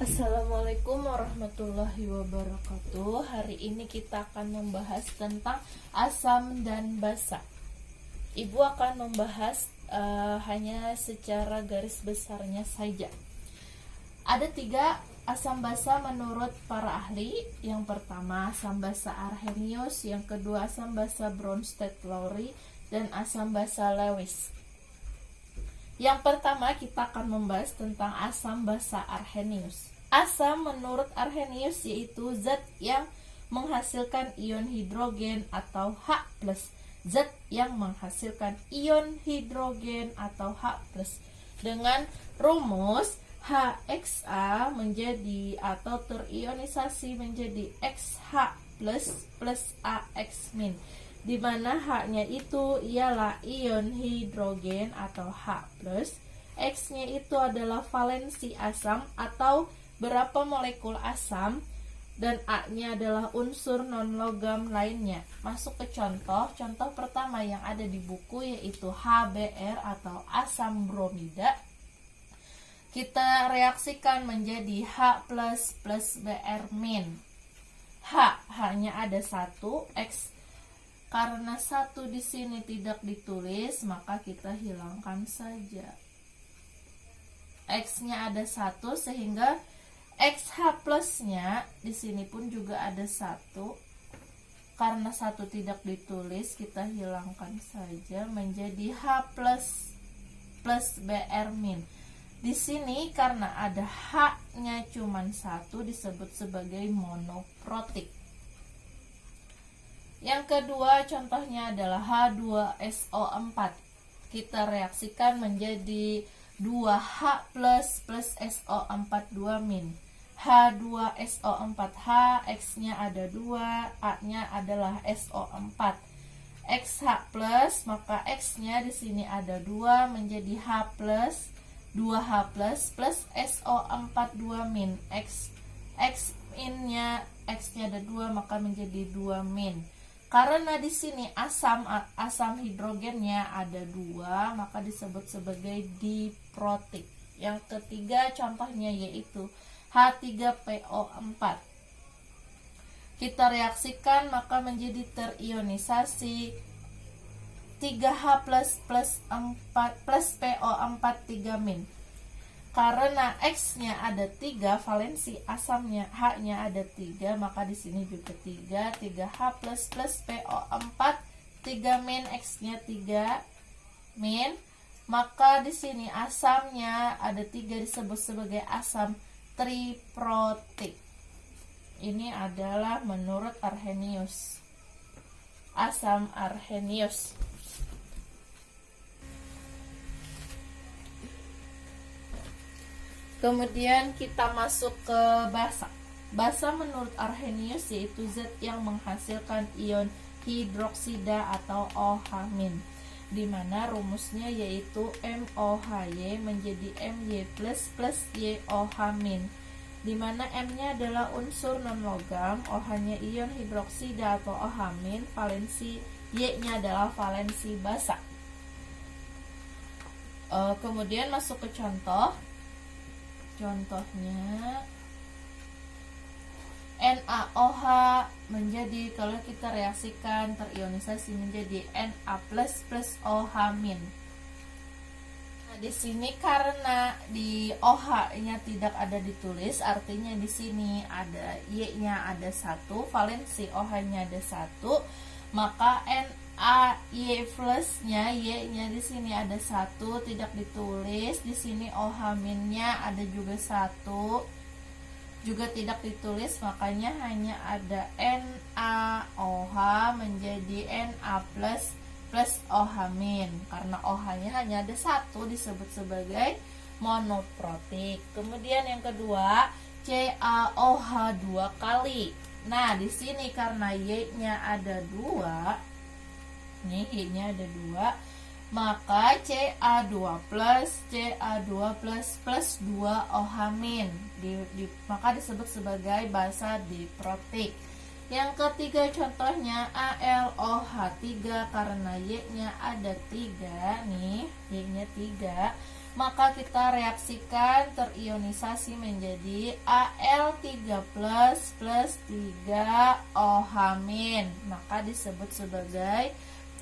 Assalamualaikum warahmatullahi wabarakatuh. Hari ini kita akan membahas tentang asam dan basa. Ibu akan membahas hanya secara garis besarnya saja. Ada 3 asam basa menurut para ahli. Yang pertama asam basa Arrhenius, yang kedua asam basa Bronsted-Lowry, dan asam basa Lewis. Yang pertama kita akan membahas tentang asam basa Arrhenius. Asam menurut Arrhenius yaitu zat yang menghasilkan ion hidrogen atau H+. Zat yang menghasilkan ion hidrogen atau H+. Dengan rumus HXA menjadi atau terionisasi menjadi XH+ plus AX-, di mana H-nya itu ialah ion hidrogen atau H+, X-nya itu adalah valensi asam atau berapa molekul asam, dan A-nya adalah unsur non-logam lainnya. Masuk ke contoh pertama yang ada di buku yaitu HBr atau asam bromida. Kita reaksikan menjadi H+ plus Br-. H-nya ada 1, X karena 1 di sini tidak ditulis, maka kita hilangkan saja. X-nya ada 1 sehingga XH plusnya di sini pun juga ada 1. Karena 1 tidak ditulis, kita hilangkan saja menjadi H+ plus Br-. Di sini karena ada H-nya cuma 1 disebut sebagai monoprotik. Yang kedua contohnya adalah H2SO4. Kita reaksikan menjadi 2H+ plus SO4 2-. H2SO4H, X-nya ada 2, A-nya adalah SO4. XH+, maka X-nya di sini ada 2 menjadi H+, 2H+ plus SO4 2-. X-nya ada 2 maka menjadi 2-. Karena di sini asam hidrogennya ada 2, maka disebut sebagai diprotik. Yang ketiga contohnya yaitu H3PO4. Kita reaksikan maka menjadi terionisasi 3H+ plus PO4 3-. Karena X-nya ada 3, valensi asamnya H-nya ada 3, maka di sini juga 3H+ plus PO4 3-, X-nya 3-, maka di sini asamnya ada 3 disebut sebagai asam triprotik. Ini adalah menurut Arrhenius. Asam Arrhenius. Kemudian kita masuk ke basa. Basa menurut Arrhenius yaitu zat yang menghasilkan ion hidroksida atau OH-, di mana rumusnya yaitu MOHY menjadi My plus YOH-, di mana M-nya adalah unsur non-logam, OH-nya ion hidroksida atau OH-, valensi Y-nya adalah valensi basa. Kemudian masuk ke contohnya NaOH menjadi, kalau kita reaksikan terionisasi menjadi Na plus OH-. Nah, di sini karena di OH-nya tidak ada ditulis, artinya di sini ada Y-nya ada 1, valensi OH-nya ada 1, maka NaY plusnya Y-nya di sini ada 1, tidak ditulis. Di sini OH-nya ada juga 1, juga tidak ditulis, makanya hanya ada NaOH menjadi Na plus OH-. Karena OH-nya hanya ada 1 disebut sebagai monoprotik. Kemudian yang kedua CaOH 2 kali. Nah, di sini karena Y-nya ada 2, nih Y-nya ada 2, maka Ca2 plus 2 OH-, maka disebut sebagai basa diprotik. Yang ketiga contohnya AlOH3, karena Y-nya ada 3, nih Y-nya 3, maka kita reaksikan terionisasi menjadi Al3+ plus 3OH-, maka disebut sebagai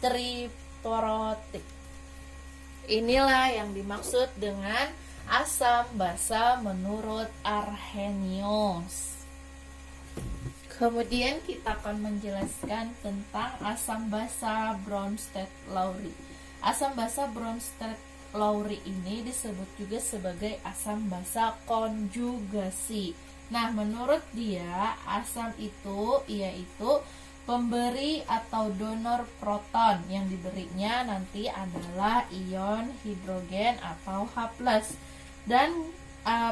triprotik. Inilah yang dimaksud dengan asam basa menurut Arrhenius. Kemudian kita akan menjelaskan tentang asam basa Bronsted-Lowry. Asam basa Bronsted-Lowry ini disebut juga sebagai asam basa konjugasi. Nah, menurut dia asam itu yaitu pemberi atau donor proton, yang diberinya nanti adalah ion hidrogen atau H+. Dan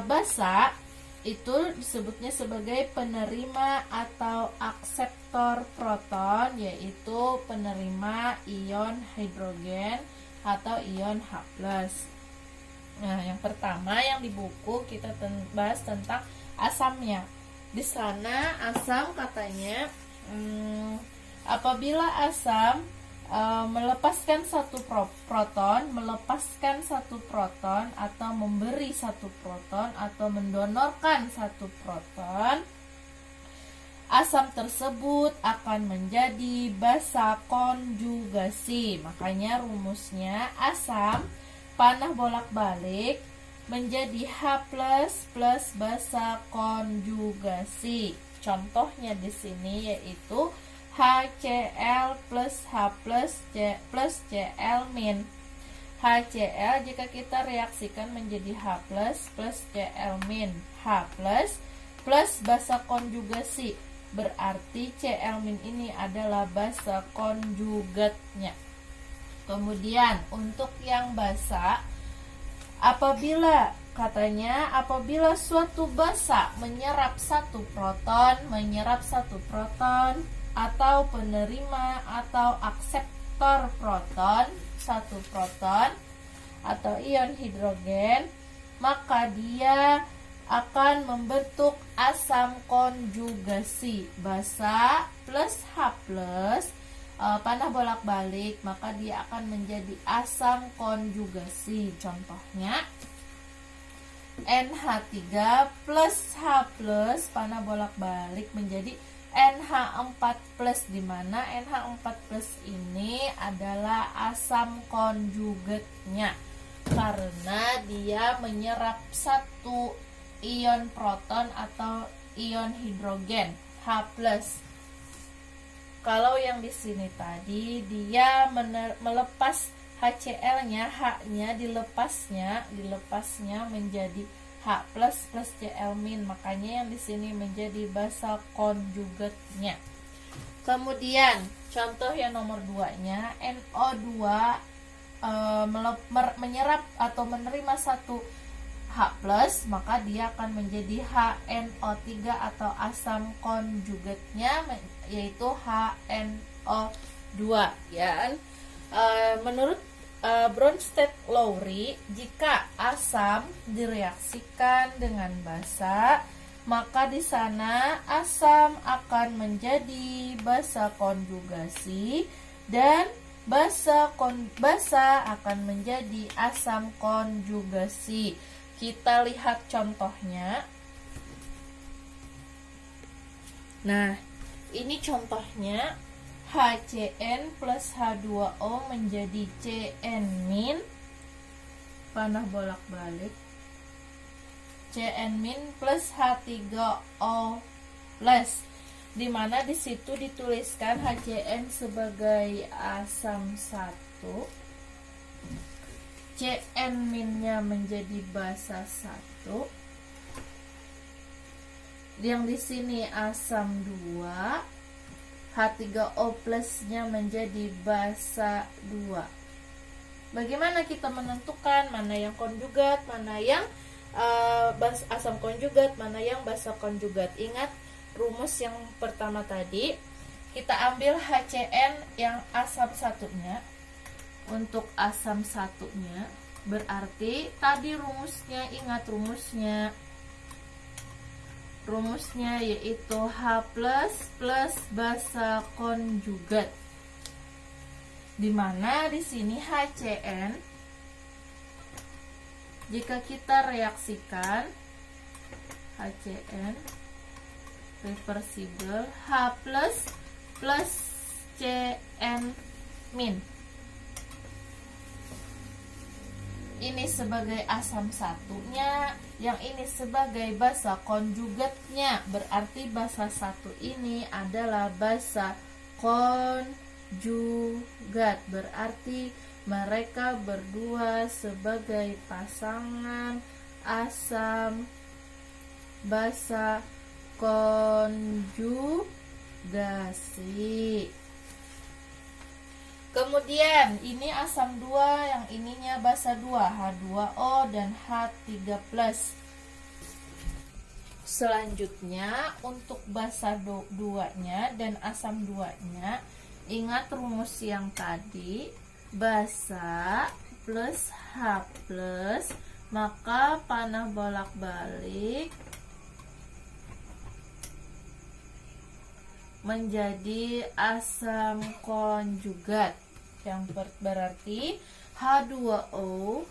basa itu disebutnya sebagai penerima atau akseptor proton, yaitu penerima ion hidrogen atau ion H+. Nah, yang pertama yang di buku kita bahas tentang asamnya. Di sana asam katanya apabila asam melepaskan satu proton atau memberi satu proton atau mendonorkan satu proton, asam tersebut akan menjadi basa konjugasi. Makanya rumusnya asam panah bolak-balik menjadi H+ plus basa konjugasi. Contohnya di sini yaitu HCl plus H plus Cl-. HCl jika kita reaksikan menjadi H plus Cl-. H plus basa konjugasi, berarti Cl- ini adalah basa konjugatnya. Kemudian untuk yang basa, apabila suatu basa menyerap satu proton atau penerima atau akseptor proton, satu proton atau ion hidrogen, maka dia akan membentuk asam konjugasi basa plus H plus panah bolak-balik, maka dia akan menjadi asam konjugasi. Contohnya NH3 plus H plus panah bolak-balik menjadi NH4+, di mana NH4+ ini adalah asam konjugatnya karena dia menyerap satu ion proton atau ion hidrogen H+. Kalau yang di sini tadi dia melepas HCl-nya, H-nya dilepasnya menjadi H+ plus Cl-, makanya yang di sini menjadi basa konjugatnya. Kemudian contoh yang nomor 2-nya, NO2 menyerap atau menerima satu H+, maka dia akan menjadi HNO3 atau asam konjugatnya yaitu HNO2 ya. Menurut Bronsted-Lowry, jika asam direaksikan dengan basa, maka di sana asam akan menjadi basa konjugasi dan basa akan menjadi asam konjugasi. Kita lihat contohnya. Nah, ini contohnya. HCN plus H2O menjadi Cn-, panah bolak-balik, Cn- plus H3O plus, dimana di situ dituliskan HCN sebagai asam 1, Cn-nya menjadi basa 1, yang di sini asam 2, H3O plusnya menjadi basa 2. Bagaimana kita menentukan mana yang konjugat, mana yang asam konjugat, mana yang basa konjugat? Ingat rumus yang pertama tadi, kita ambil HCN yang asam satunya. Untuk asam satunya berarti tadi rumusnya, ingat rumusnya yaitu H+ plus basa konjugat, dimana di sini HCN Jika kita reaksikan HCN reversible, H plus Cn min. Ini sebagai asam satunya, yang ini sebagai basa konjugatnya. Berarti basa satu ini adalah basa konjugat. Berarti mereka berdua sebagai pasangan asam basa konjugasi. Kemudian ini asam 2, yang ininya basa 2, H2O dan H3+. Selanjutnya untuk basa 2-nya dan asam 2-nya, ingat rumus yang tadi, basa plus H plus, maka panah bolak-balik menjadi asam konjugat, yang berarti H2O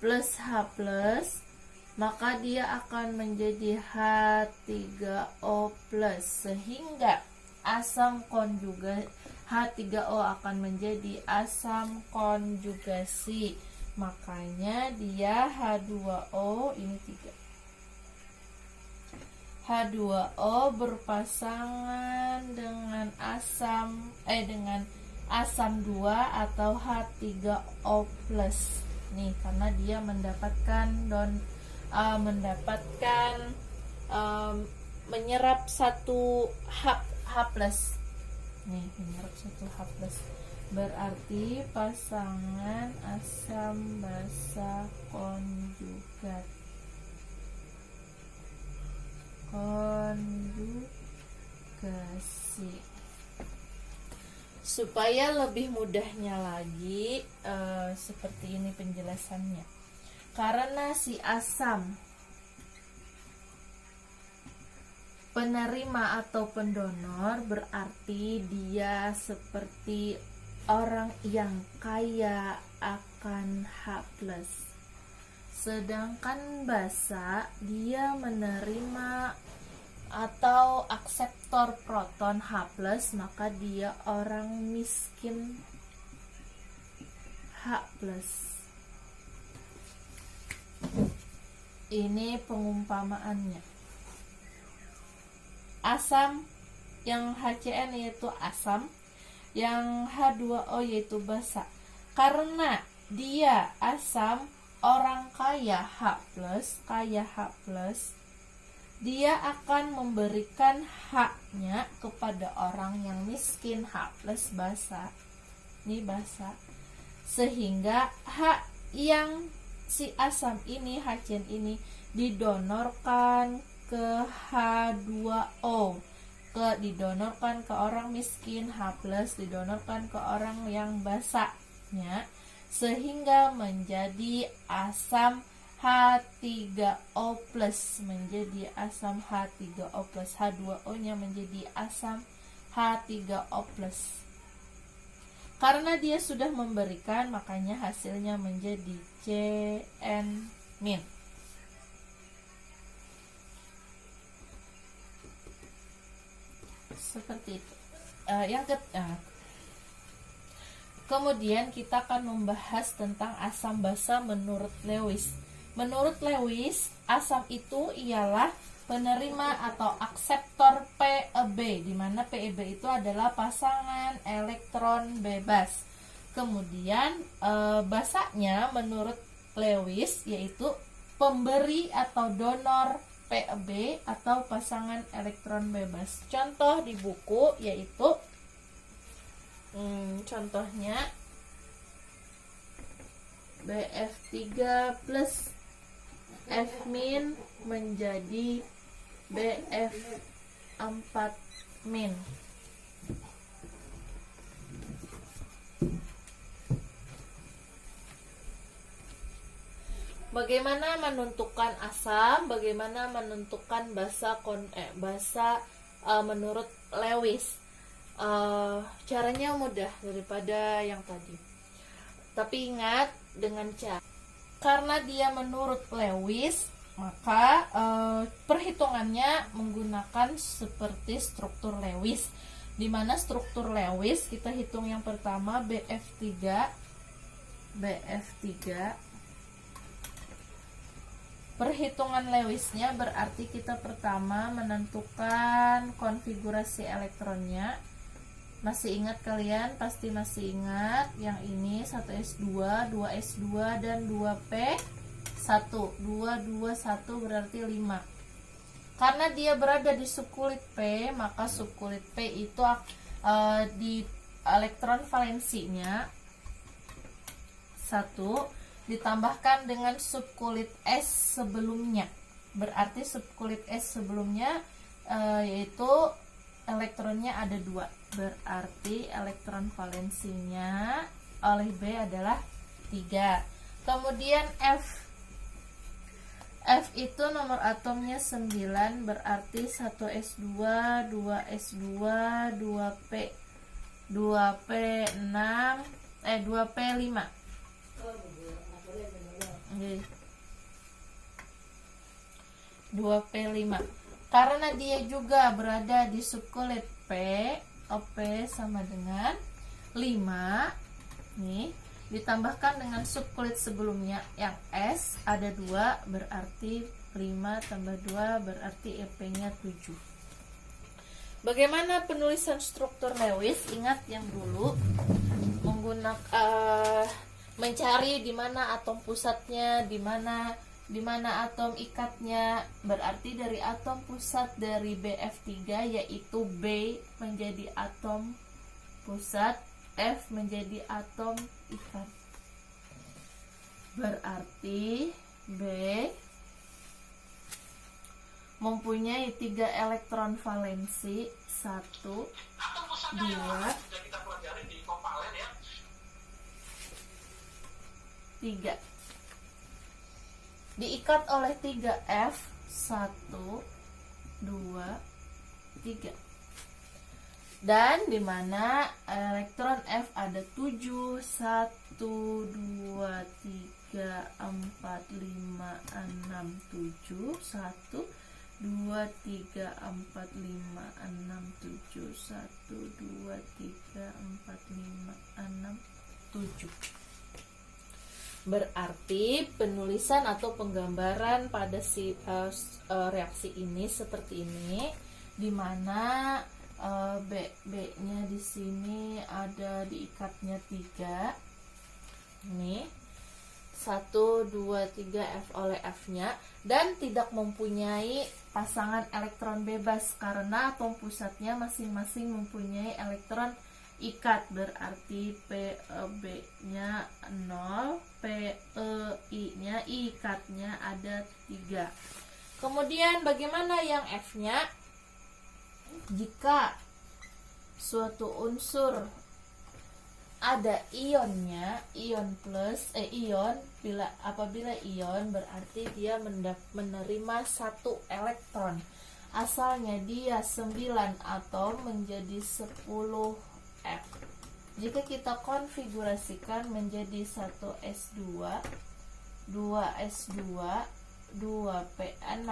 plus H plus, maka dia akan menjadi H3O plus, sehingga asam konjugat H3O akan menjadi asam konjugasi. Makanya dia H2O, ini 3. H2O berpasangan dengan asam 2 atau H3O plus. Nih, karena dia menyerap satu H plus. Nih, menyerap satu H plus. Berarti pasangan asam basa konjugat. Konjugasi. Supaya lebih mudahnya lagi, seperti ini penjelasannya. Karena si asam penerima atau pendonor, berarti dia seperti orang yang kaya akan H plus. Sedangkan basa dia menerima atau akseptor proton H+, maka dia orang miskin H+. Ini pengumpamaannya. Asam yang HCN yaitu asam, yang H2O yaitu basa. Karena dia asam, orang kaya H+, dia akan memberikan haknya kepada orang yang miskin H+ basa. Ini basa. Sehingga hak yang si asam ini, HCN ini, didonorkan ke H2O, didonorkan ke orang miskin H+, didonorkan ke orang yang basanya, sehingga menjadi asam H3O plus, menjadi asam H3O plus, H2O nya menjadi asam H3O plus. Karena dia sudah memberikan, makanya hasilnya menjadi Cn min. Seperti itu. Kemudian kita akan membahas tentang asam basa menurut Lewis. Menurut Lewis, asam itu ialah penerima atau akseptor PeB, di mana PeB itu adalah pasangan elektron bebas. Kemudian basanya menurut Lewis yaitu pemberi atau donor PeB atau pasangan elektron bebas. Contoh di buku yaitu contohnya BF3 plus F min menjadi BF4 min. Bagaimana menentukan asam? Bagaimana menentukan basa menurut Lewis? Caranya mudah daripada yang tadi. Tapi ingat dengan cara Karena dia menurut Lewis, maka perhitungannya menggunakan seperti struktur Lewis, di mana struktur Lewis kita hitung yang pertama BF3. Perhitungan Lewisnya berarti kita pertama menentukan konfigurasi elektronnya. Masih ingat kalian? Pasti masih ingat yang ini 1s2, 2s2 dan 2p1. 2 2 1 berarti 5. Karena dia berada di subkulit P, maka subkulit P itu di elektron valensinya 1 ditambahkan dengan subkulit S sebelumnya. Berarti subkulit S sebelumnya yaitu elektronnya ada 2. Berarti elektron valensinya oleh B adalah 3. Kemudian F itu nomor atomnya 9, berarti 1s2, 2s2, 2p 2p6 2p5. Oke. 2p5. Karena dia juga berada di subkulit P, OP sama dengan 5. Nih, ditambahkan dengan subkulit sebelumnya yang S ada 2, berarti 5 tambah 2 berarti EP-nya 7. Bagaimana penulisan struktur Lewis? Ingat yang dulu menggunakan mencari di mana atom pusatnya, di mana atom ikatnya. Berarti dari atom pusat dari BF3 yaitu B menjadi atom pusat, F menjadi atom ikat. Berarti B mempunyai 3 elektron valensi, 1 2 3. Diikat oleh 3F 1 2 3. Dan dimana elektron F ada 7 1 2 3 4 5 6 7 1 2 3 4 5 6 7 1 2 3 4 5 6 7 1 2 3 4 5 6 7. Berarti penulisan atau penggambaran pada si reaksi ini seperti ini, dimana B-nya di sini ada diikatnya 3. Ini 1 2 3 F oleh F-nya, dan tidak mempunyai pasangan elektron bebas karena atom pusatnya masing-masing mempunyai elektron ikat. Berarti PB-nya 0, PEI-nya ikatnya ada 3. Kemudian bagaimana yang F-nya? Jika suatu unsur ada ionnya, ion plus apabila ion berarti dia menerima 1 elektron. Asalnya dia 9 atom menjadi 10 F. Jika kita konfigurasikan menjadi 1s2, 2s2, 2p6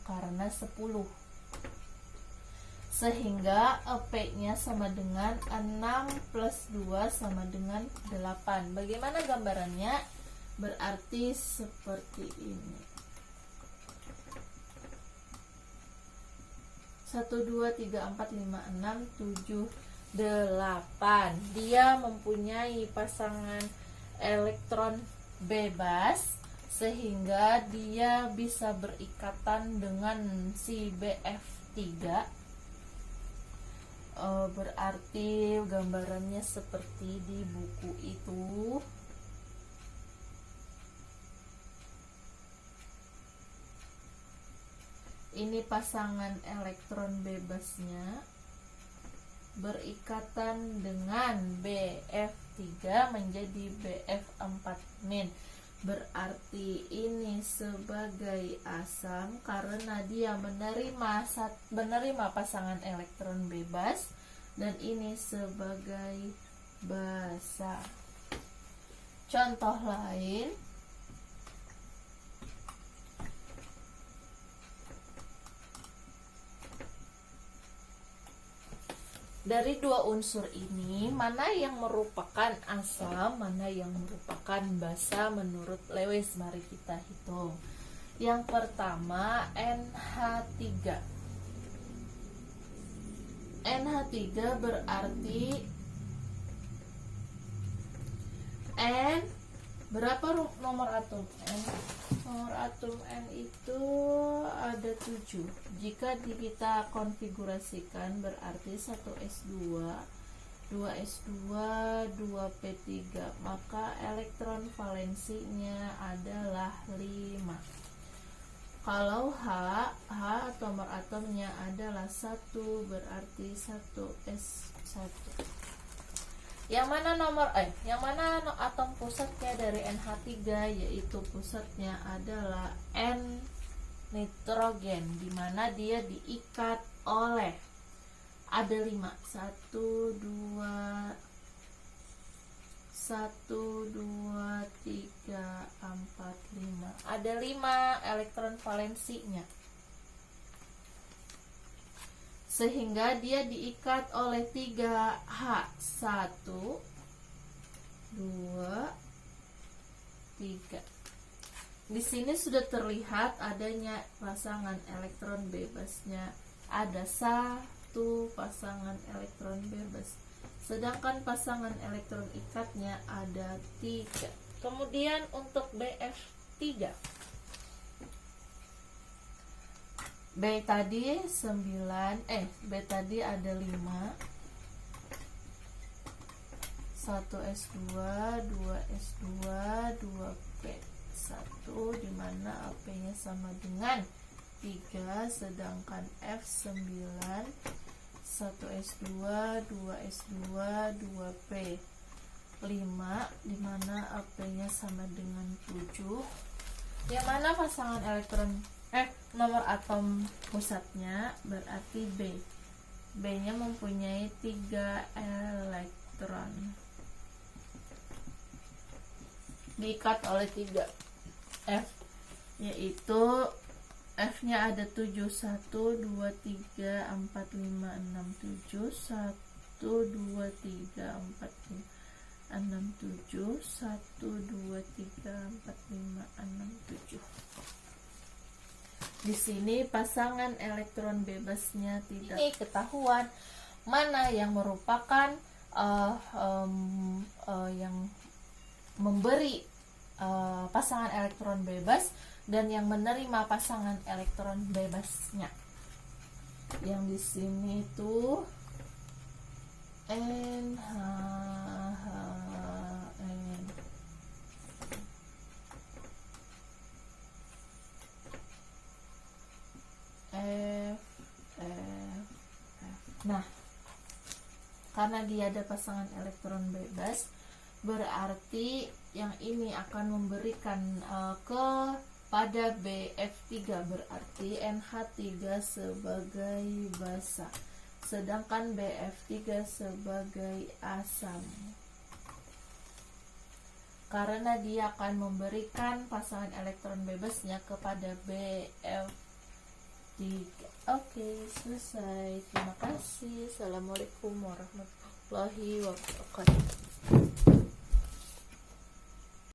karena 10, sehingga EP-nya sama dengan 6 plus 2 sama dengan 8. Bagaimana gambarannya? Berarti seperti ini. 1 2 3 4 5 6 7 8. Dia mempunyai pasangan elektron bebas sehingga dia bisa berikatan dengan si BF3. Berarti gambarannya seperti di buku itu. Ini pasangan elektron bebasnya berikatan dengan BF3 menjadi BF4-. Berarti ini sebagai asam karena dia menerima pasangan elektron bebas, dan ini sebagai basa. Contoh lain, Dari dua unsur ini, mana yang merupakan asam, mana yang merupakan basa menurut Lewis? Mari kita hitung. Yang pertama NH3. NH3 berarti N berapa nomor atom N? Nomor atom N itu ada 7. Jika kita konfigurasikan berarti 1s2, 2s2, 2p3, maka elektron valensinya adalah 5. Kalau H atau nomor atomnya adalah 1, berarti 1s1. Yang mana atom pusatnya dari NH3, yaitu pusatnya adalah N nitrogen, di mana dia diikat oleh ada 5, 1, 2, 3, 4, 5. Ada 5 elektron valensinya. Sehingga dia diikat oleh 3H. 1, 2, 3. Di sini sudah terlihat adanya pasangan elektron bebasnya. Ada 1 pasangan elektron bebas. Sedangkan pasangan elektron ikatnya ada 3. Kemudian untuk BF3. B tadi 9, B tadi ada 5, 1s2, 2s2, 2p1, dimana AP-nya sama dengan 3, sedangkan F9 1s2, 2s2, 2p5, dimana AP-nya sama dengan 7. Yang mana pasangan elektron nomor atom pusatnya berarti B. B-nya mempunyai 3 elektron. Diikat oleh 3 F, yaitu F-nya ada 7, 1, 2, 3, 4, 5, 6, 7, 1, 2, 3, 4, 5, 6, 7, 1, 2, 3, 4, 5, 6, 7. Di sini pasangan elektron bebasnya tidak. Ini ketahuan mana yang merupakan yang memberi pasangan elektron bebas dan yang menerima pasangan elektron bebasnya. Yang di sini tuh NHHN. F. Nah, karena dia ada pasangan elektron bebas, berarti yang ini akan memberikan kepada BF3, berarti NH3 sebagai basa, sedangkan BF3 sebagai asam. Karena dia akan memberikan pasangan elektron bebasnya kepada BF3. Oke, selesai. Terima kasih. Assalamualaikum warahmatullahi wabarakatuh.